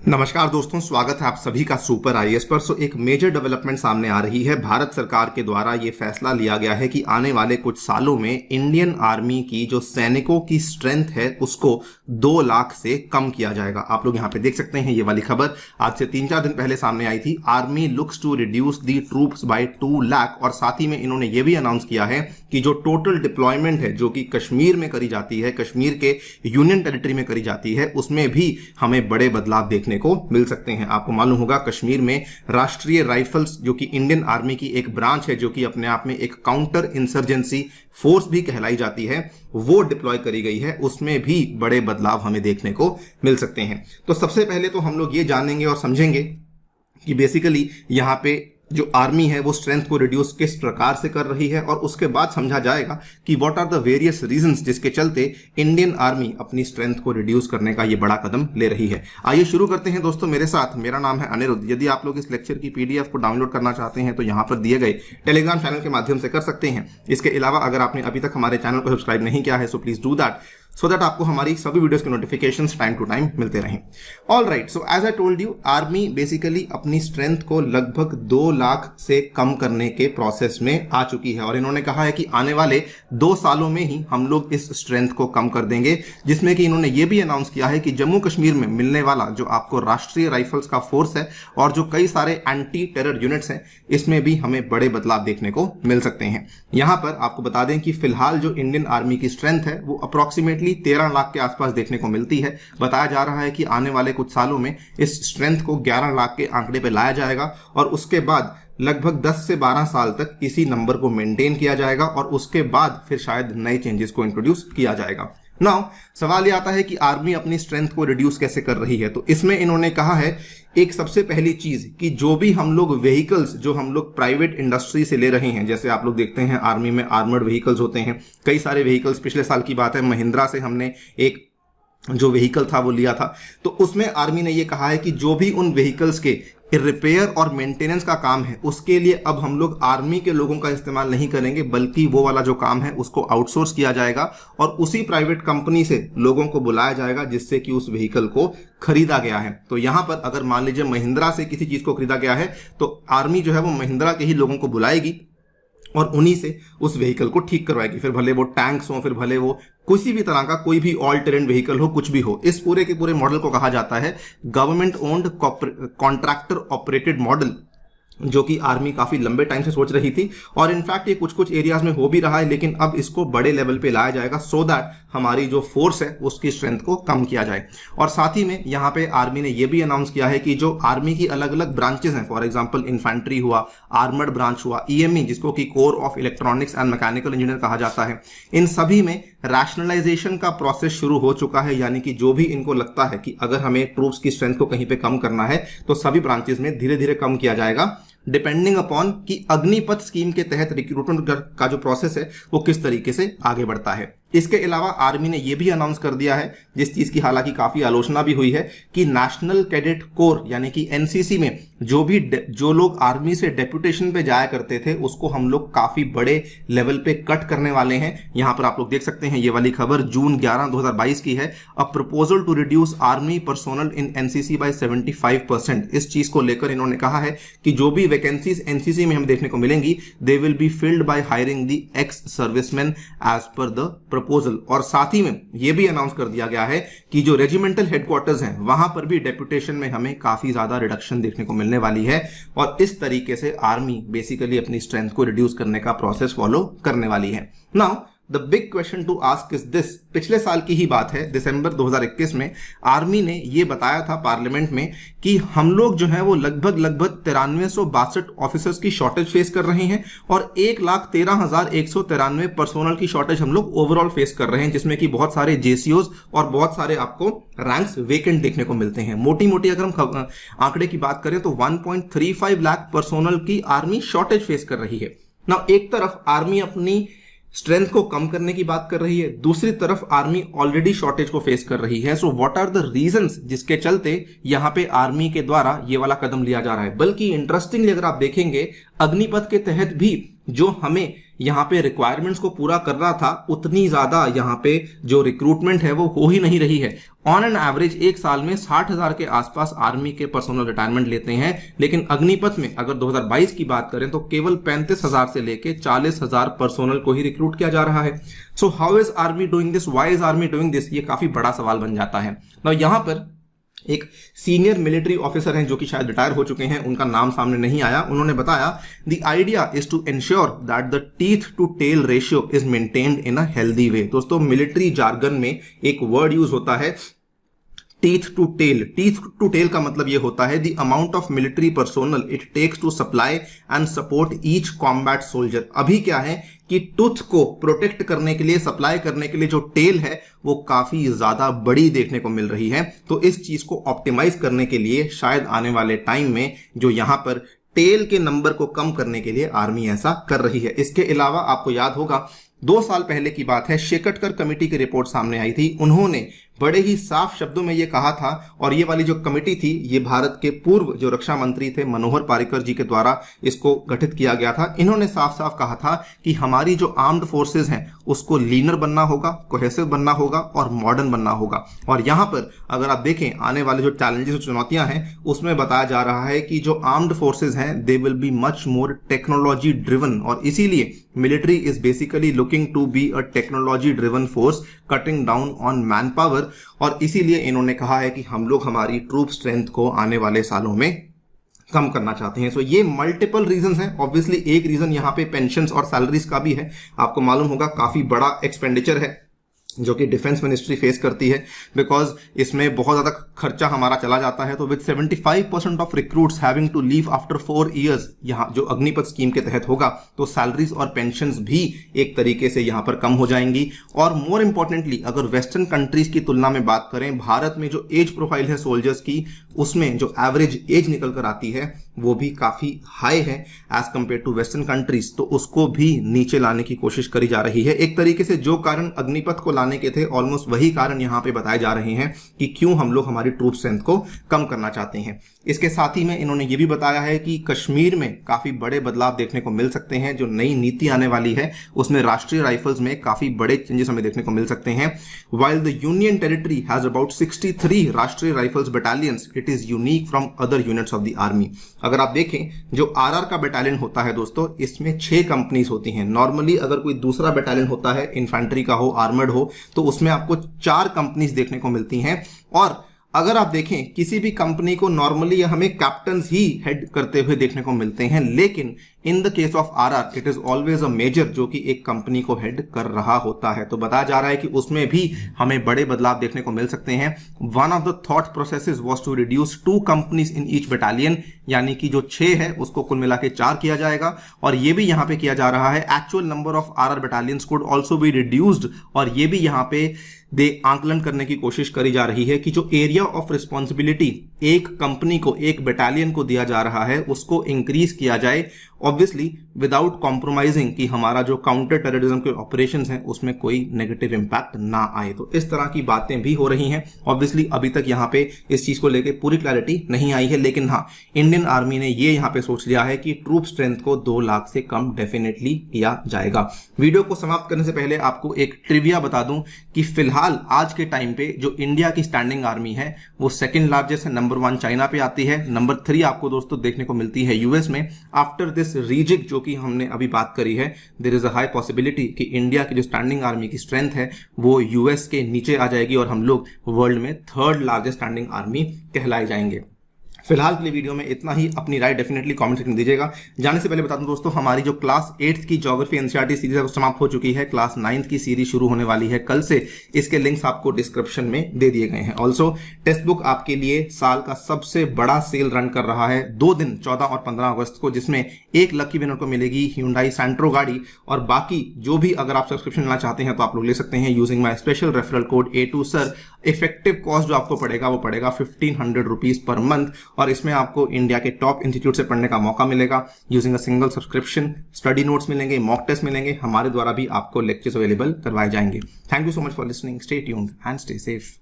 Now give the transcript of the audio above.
नमस्कार दोस्तों, स्वागत है आप सभी का सुपर आईएएस पर। एक मेजर डेवलपमेंट सामने आ रही है। भारत सरकार के द्वारा ये फैसला लिया गया है कि आने वाले कुछ सालों में इंडियन आर्मी की जो सैनिकों की स्ट्रेंथ है उसको 2 लाख से कम किया जाएगा। आप लोग यहाँ पे देख सकते हैं, ये वाली खबर आज से 3-4 दिन पहले सामने आई थी। Army looks to reduce the troops by 2 lakh. और साथ ही में इन्होंने ये भी अनाउंस किया है कि जो टोटल डिप्लॉयमेंट है जो कि कश्मीर में करी जाती है, कश्मीर के यूनियन टेरिटरी में करी जाती है, उसमें भी हमें बड़े बदलाव देखने को मिल सकते हैं। आपको मालूम होगा कश्मीर में राष्ट्रीय राइफल्स जो कि इंडियन आर्मी की एक ब्रांच है, जो कि अपने आप में एक काउंटर इंसर्जेंसी फोर्स भी कहलाई जाती है, वो डिप्लॉय करी गई है। उसमें भी बड़े बदलाव हमें देखने को मिल सकते हैं। तो सबसे पहले तो हम लोग ये जानेंगे और समझेंगे कि बेसिकली यहां पे जो आर्मी है वो स्ट्रेंथ को रिड्यूस किस प्रकार से कर रही है, और उसके बाद समझा जाएगा कि what are the various reasons जिसके चलते इंडियन आर्मी अपनी स्ट्रेंथ को रिड्यूस करने का ये बड़ा कदम ले रही है। आइए शुरू करते हैं दोस्तों मेरे साथ। मेरा नाम है अनिरुद्ध। यदि आप लोग इस लेक्चर की पीडीएफ को डाउनलोड करना चाहते हैं तो यहाँ पर दिए गए टेलीग्राम चैनल के माध्यम से कर सकते हैं। इसके अलावा अगर आपने अभी तक हमारे चैनल को सब्सक्राइब नहीं किया है so please do that, so that आपको हमारी सभी वीडियोस के नोटिफिकेशंस टाइम टू टाइम मिलते रहें। All right, so as I told you, army basically अपनी स्ट्रेंथ को लगभग 2 लाख से कम करने के प्रोसेस में आ चुकी है, और इन्होंने कहा है कि आने वाले 2 सालों में ही हम लोग इस स्ट्रेंथ को कम कर देंगे। जिसमें कि इन्होंने ये भी अनाउंस किया है कि जम्मू कश्मीर में मिलने वाला जो आपको राष्ट्रीय राइफल्स का फोर्स है और जो कई सारे एंटी टेरर यूनिट्स हैं, इसमें भी हमें बड़े बदलाव देखने को मिल सकते हैं। यहां पर आपको बता दें कि फिलहाल जो इंडियन आर्मी की स्ट्रेंथ है वो अप्रोक्सीमेटली 13 लाख के आसपास देखने को मिलती है। बताया जा रहा है कि आने वाले कुछ सालों में इस स्ट्रेंथ को 11 लाख के आंकड़े पे लाया जाएगा, और उसके बाद लगभग 10 से 12 साल तक इसी नंबर को मेंटेन किया जाएगा, और उसके बाद फिर शायद नए चेंजेस को इंट्रोड्यूस किया जाएगा। नाउ सवाल ये आता है कि आर्मी अपनी स्ट्रेंथ को रिड्यूस कैसे कर रही है। तो इसमें इन्होंने कहा है एक सबसे पहली चीज कि जो भी हम लोग व्हीकल्स जो हम लोग प्राइवेट इंडस्ट्री से ले रहे हैं, जैसे आप लोग देखते हैं आर्मी में आर्मर्ड व्हीकल्स होते हैं, कई सारे व्हीकल्स। पिछले साल की बात है, महिंद्रा से हमने एक जो व्हीकल था वो लिया था। तो उसमें आर्मी ने ये कहा है कि जो भी उन व्हीकल्स के रिपेयर और मेंटेनेंस का काम है उसके लिए अब हम लोग आर्मी के लोगों का इस्तेमाल नहीं करेंगे, बल्कि वो वाला जो काम है उसको आउटसोर्स किया जाएगा और उसी प्राइवेट कंपनी से लोगों को बुलाया जाएगा जिससे कि उस व्हीकल को खरीदा गया है। तो यहां पर अगर मान लीजिए महिंद्रा से किसी चीज को खरीदा गया है तो आर्मी जो है वो महिंद्रा के ही लोगों को बुलाएगी और उन्हीं से उस व्हीकल को ठीक करवाएगी। फिर भले वो टैंक्स हो, फिर भले वो किसी भी तरह का कोई भी ऑल टेरेन व्हीकल हो, कुछ भी हो। इस पूरे के पूरे मॉडल को कहा जाता है government owned contractor operated model, जो कि आर्मी काफी लंबे टाइम से सोच रही थी। और इनफैक्ट ये कुछ कुछ एरियाज में हो भी रहा है, लेकिन अब इसको बड़े लेवल पे लाया जाएगा सो दैट हमारी जो फोर्स है उसकी स्ट्रेंथ को कम किया जाए। और साथ ही में यहाँ पे आर्मी ने ये भी अनाउंस किया है कि जो आर्मी की अलग अलग ब्रांचेस हैं, फॉर एग्जांपल इन्फेंट्री हुआ, आर्मर्ड ब्रांच हुआ, ईएमई जिसको कि core of electronics and mechanical engineer कहा जाता है, इन सभी में रैशनलाइजेशन का प्रोसेस शुरू हो चुका है। यानी कि जो भी इनको लगता है कि अगर हमें ट्रूप्स की स्ट्रेंथ को कहीं पे कम करना है तो सभी ब्रांचेस में धीरे धीरे कम किया जाएगा, डिपेंडिंग अपॉन कि अग्निपथ स्कीम के तहत रिक्रूटमेंट का जो प्रोसेस है वो किस तरीके से आगे बढ़ता है। इसके अलावा आर्मी ने यह भी अनाउंस कर दिया है, जिस चीज की हालांकि काफी आलोचना भी हुई है, कि नेशनल कैडेट कोर यानी कि एनसीसी में जो लोग आर्मी से डेप्यूटेशन पे जाया करते थे उसको हम लोग काफी बड़े लेवल पे कट करने वाले हैं। यहां पर आप लोग देख सकते हैं, ये वाली खबर जून 11 2022 की है। A proposal to reduce army personnel in NCC by 75%। इस चीज को लेकर इन्होंने कहा है कि जो भी वैकेंसीज एनसीसी में हम देखने को मिलेंगी they will be filled by hiring the ex serviceman as per the proposal. और साथ ही में यह भी अनाउंस कर दिया गया है कि जो रेजिमेंटल हेडक्वार्टर्स हैं वहां पर भी डेप्यूटेशन में हमें काफी ज्यादा रिडक्शन देखने को मिलने वाली है, और इस तरीके से आर्मी बेसिकली अपनी स्ट्रेंथ को रिड्यूस करने का प्रोसेस फॉलो करने वाली है। Now the big question to ask is this. पिछले साल की ही बात है, दिसंबर 2021 में आर्मी ने यह बताया था पार्लियामेंट में कि हम लोग जो है वो लगभग 9362 ऑफिसर्स की शॉर्टेज फेस कर रहे हैं और 1,13,193 पर्सोनल की शॉर्टेज हम लोग ओवरऑल फेस कर रहे हैं, जिसमें कि बहुत सारे जेसीओज और बहुत सारे आपको रैंक्स वेकेंट देखने को मिलते हैं। मोटी मोटी अगर हम आंकड़े की बात करें तो 1.35 लाख पर्सोनल की आर्मी शॉर्टेज फेस कर रही है। ना एक तरफ आर्मी अपनी स्ट्रेंथ को कम करने की बात कर रही है, दूसरी तरफ आर्मी ऑलरेडी शॉर्टेज को फेस कर रही है। So what are the reasons जिसके चलते यहां पे आर्मी के द्वारा ये वाला कदम लिया जा रहा है। बल्कि इंटरेस्टिंगली अगर आप देखेंगे अग्निपथ के तहत भी जो हमें यहाँ पे रिक्वायरमेंट्स को पूरा करना था उतनी ज्यादा यहाँ पे जो रिक्रूटमेंट है वो हो ही नहीं रही है। ऑन एन एवरेज एक साल में 60,000 के आसपास आर्मी के पर्सनल रिटायरमेंट लेते हैं, लेकिन अग्निपथ में अगर 2022 की बात करें तो केवल 35,000 से लेके 40,000 पर्सनल को ही रिक्रूट किया जा रहा है। So how is army doing this, why is army doing this, ये काफी बड़ा सवाल बन जाता है। नाउ यहाँ पर एक सीनियर मिलिट्री ऑफिसर हैं जो कि शायद रिटायर हो चुके हैं, उनका नाम सामने नहीं आया। उन्होंने बताया the idea is to ensure that the teeth to tail ratio is maintained in a healthy way. दोस्तों मिलिट्री जार्गन में एक वर्ड यूज होता है teeth to tail. Teeth to tail का मतलब यह होता है the amount of military personnel it takes to supply and support each combat soldier. अभी क्या है कि टूथ को प्रोटेक्ट करने के लिए, सप्लाई करने के लिए जो टेल है वो काफी ज्यादा बड़ी देखने को मिल रही है। तो इस चीज को ऑप्टिमाइज करने के लिए शायद आने वाले टाइम में जो यहां पर टेल के नंबर को कम करने के लिए आर्मी ऐसा कर रही है। इसके अलावा आपको याद होगा 2 साल पहले की बात है, शेकटकर कमेटी की रिपोर्ट सामने आई थी। उन्होंने बड़े ही साफ शब्दों में ये कहा था, और ये वाली जो कमेटी थी ये भारत के पूर्व जो रक्षा मंत्री थे मनोहर पारिकर जी के द्वारा इसको गठित किया गया था। इन्होंने साफ साफ कहा था कि हमारी जो आर्म्ड फोर्सेज हैं उसको लीनर बनना होगा, कोहेसिव बनना होगा और मॉडर्न बनना होगा। और यहाँ पर अगर आप देखें आने वाले जो चैलेंजेस और चुनौतियां हैं उसमें बताया जा रहा है कि जो आर्म्ड फोर्सेज हैं they will be much more technology driven, और इसीलिए military is basically looking to be a technology driven force, cutting down on manpower. और इसीलिए इन्होंने कहा है कि हम लोग हमारी ट्रूप स्ट्रेंथ को आने वाले सालों में कम करना चाहते हैं। सो ये मल्टीपल रीजंस हैं। ऑब्वियसली एक रीजन यहाँ पे पेंशन्स और सैलरीज का भी है। आपको मालूम होगा काफी बड़ा एक्सपेंडिचर है जो कि डिफेंस मिनिस्ट्री फेस करती है, बिकॉज इसमें बहुत ज्यादा खर्चा हमारा चला जाता है। तो with 75% of recruits having to leave after 4 years, यहाँ जो अग्निपथ स्कीम के तहत होगा तो सैलरीज और पेंशन्स भी एक तरीके से यहाँ पर कम हो जाएंगी। और मोर इंपॉर्टेंटली अगर वेस्टर्न कंट्रीज की तुलना में बात करें, भारत में जो एज प्रोफाइल है सोल्जर्स की उसमें जो एवरेज एज निकल कर आती है वो भी काफी हाई है as compared to western countries, तो उसको भी नीचे लाने की कोशिश करी जा रही है। एक तरीके से जो कारण अग्निपथ को लाने के थे ऑलमोस्ट वही कारण यहाँ पे बताए जा रहे हैं कि क्यों हम लोग हमारी ट्रूप स्ट्रेंथ को कम करना चाहते हैं। इसके साथ ही में इन्होंने ये भी बताया है कि कश्मीर में काफी बड़े बदलाव देखने को मिल सकते हैं। जो नई नीति आने वाली है उसमें राष्ट्रीय राइफल्स में काफी बड़े चेंजेस हमें देखने को मिल सकते हैं। While the union territory has about 63 राष्ट्रीय rifles battalions, it is unique from other units of the army. अगर आप देखें जो आरआर का बटालियन होता है दोस्तों, इसमें 6 कंपनीज होती हैं। नॉर्मली अगर कोई दूसरा बटालियन होता है इन्फेंट्री का हो, आर्मर्ड हो, तो उसमें आपको 4 कंपनीज देखने को मिलती हैं। और अगर आप देखें किसी भी कंपनी को नॉर्मली हमें कैप्टन्स ही हेड करते हुए देखने को मिलते हैं, लेकिन in the case of RR it is always a major जो कि एक कंपनी को हेड कर रहा होता है। तो बताया जा रहा है कि उसमें भी हमें बड़े बदलाव देखने को मिल सकते हैं। One of the thought processes was to reduce 2 companies in each battalion, यानी कि जो 6 है उसको कुल मिला के 4 किया जाएगा। और ये भी यहां पे किया जा रहा है actual number of RR battalions could also be reduced, और ये भी यहां पे आंकलन करने की कोशिश करी जा रही है कि जो एरिया ऑफ रिस्पॉन्सिबिलिटी एक कंपनी को, एक बटालियन को दिया जा रहा है उसको इंक्रीज किया जाए, ऑब्वियसली विदाउट कॉम्प्रोमाइजिंग कि हमारा जो काउंटर टेररिज्म के ऑपरेशंस हैं उसमें कोई नेगेटिव इंपैक्ट ना आए। तो इस तरह की बातें भी हो रही हैं। ऑब्वियसली अभी तक यहाँ पे इस चीज को लेके पूरी क्लैरिटी नहीं आई है, लेकिन हाँ इंडियन आर्मी ने ये यहाँ पे सोच लिया है कि ट्रूप स्ट्रेंथ को 2 लाख से कम डेफिनेटली किया जाएगा। वीडियो को समाप्त करने से पहले आपको एक ट्रिविया बता दूं कि फिलहाल आज के टाइम पे जो इंडिया की स्टैंडिंग आर्मी है वो 2nd लार्जेस्ट है, नंबर 1 चाइना पे आती है, नंबर 3 आपको दोस्तों देखने को मिलती है यूएस में। आफ्टर दिस रीजिक जो कि हमने अभी बात करी है, there is a high possibility कि इंडिया की जो स्टैंडिंग आर्मी की स्ट्रेंथ है वो यूएस के नीचे आ जाएगी और हम लोग वर्ल्ड में 3rd लार्जेस्ट स्टैंडिंग आर्मी कहलाए जाएंगे। फिलहाल के लिए वीडियो में इतना ही। अपनी राय डेफिनेटली कमेंट सेक्शन में दीजिएगा। जाने से पहले बता दूं दोस्तों, हमारी जो क्लास 8th की ज्योग्राफी एनसीईआरटी सीरीज है वो समाप्त हो चुकी है। क्लास 9th की सीरीज शुरू होने वाली है कल से। इसके लिंक्स आपको डिस्क्रिप्शन में दे दिए गए हैं। ऑल्सो टेक्स्ट बुक आपके लिए साल का सबसे बड़ा सेल रन कर रहा है 2 दिन 14 और 15 अगस्त को, जिसमें एक लकी विनर को मिलेगी Hyundai Santro गाड़ी, और बाकी जो भी अगर आप सब्सक्रिप्शन लेना चाहते हैं तो आप लोग ले सकते हैं using my special referral code A2SIR। Effective cost जो आपको पड़ेगा वो पड़ेगा 1500 रुपीज पर मंथ, और इसमें आपको इंडिया के टॉप इंस्टीट्यूट से पढ़ने का मौका मिलेगा using a single subscription. Study notes मिलेंगे, मॉक टेस्ट मिलेंगे, हमारे द्वारा भी आपको लेक्चर्स अवेलेबल करवाए जाएंगे। Thank you so much for listening. Stay tuned and stay safe.